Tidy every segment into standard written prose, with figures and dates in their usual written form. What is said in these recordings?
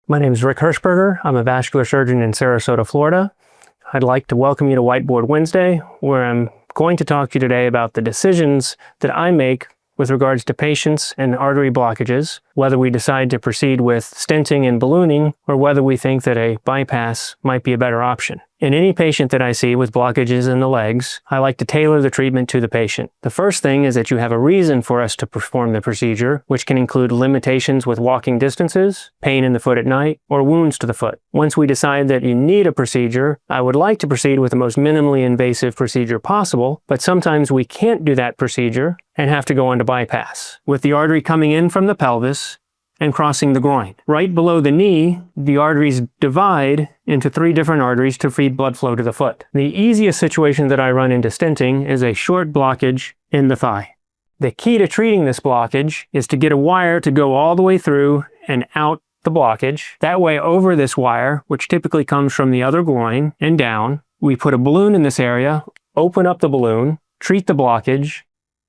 My name is Rick Hirschberger. I'm a vascular surgeon in Sarasota, Florida. I'd like to welcome you to Whiteboard Wednesday, where I'm going to talk to you today about the decisions that I make with regards to patients and artery blockages, whether we decide to proceed with stenting and ballooning, or whether we think that a bypass might be a better option. In any patient that I see with blockages in the legs, I like to tailor the treatment to the patient. The first thing is that you have a reason for us to perform the procedure, which can include limitations with walking distances, pain in the foot at night, or wounds to the foot. Once we decide that you need a procedure, I would like to proceed with the most minimally invasive procedure possible, but sometimes we can't do that procedure and have to go on to bypass, with the artery coming in from the pelvis and crossing the groin. Right below the knee, the arteries divide into 3 different arteries to feed blood flow to the foot. The easiest situation that I run into stenting is a short blockage in the thigh. The key to treating this blockage is to get a wire to go all the way through and out the blockage. That way, over this wire, which typically comes from the other groin and down, we put a balloon in this area, open up the balloon, treat the blockage,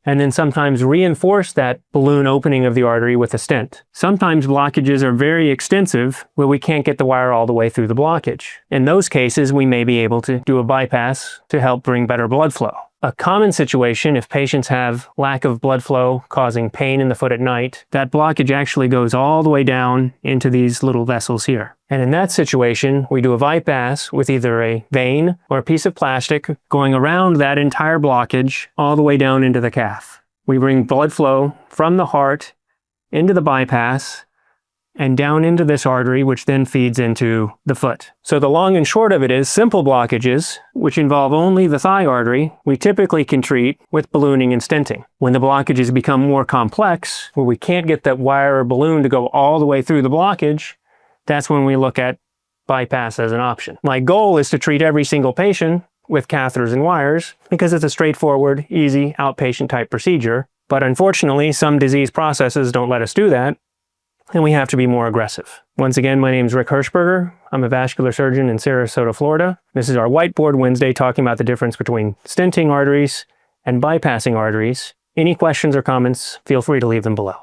and then sometimes reinforce that balloon opening of the artery with a stent. Sometimes blockages are very extensive where we can't get the wire all the way through the blockage. In those cases, we may be able to do a bypass to help bring better blood flow. A common situation, if patients have lack of blood flow causing pain in the foot at night, that blockage actually goes all the way down into these little vessels here. And in that situation, we do a bypass with either a vein or a piece of plastic going around that entire blockage all the way down into the calf. We bring blood flow from the heart into the bypass and down into this artery, which then feeds into the foot. So the long and short of it is, simple blockages, which involve only the thigh artery, we typically can treat with ballooning and stenting. When the blockages become more complex, where we can't get that wire or balloon to go all the way through the blockage, that's when we look at bypass as an option. My goal is to treat every single patient with catheters and wires because it's a straightforward, easy, outpatient type procedure. But unfortunately, some disease processes don't let us do that, and we have to be more aggressive. Once again, my name is Rick Hirschberger. I'm a vascular surgeon in Sarasota, Florida. This is our Whiteboard Wednesday talking about the difference between stenting arteries and bypassing arteries. Any questions or comments, feel free to leave them below.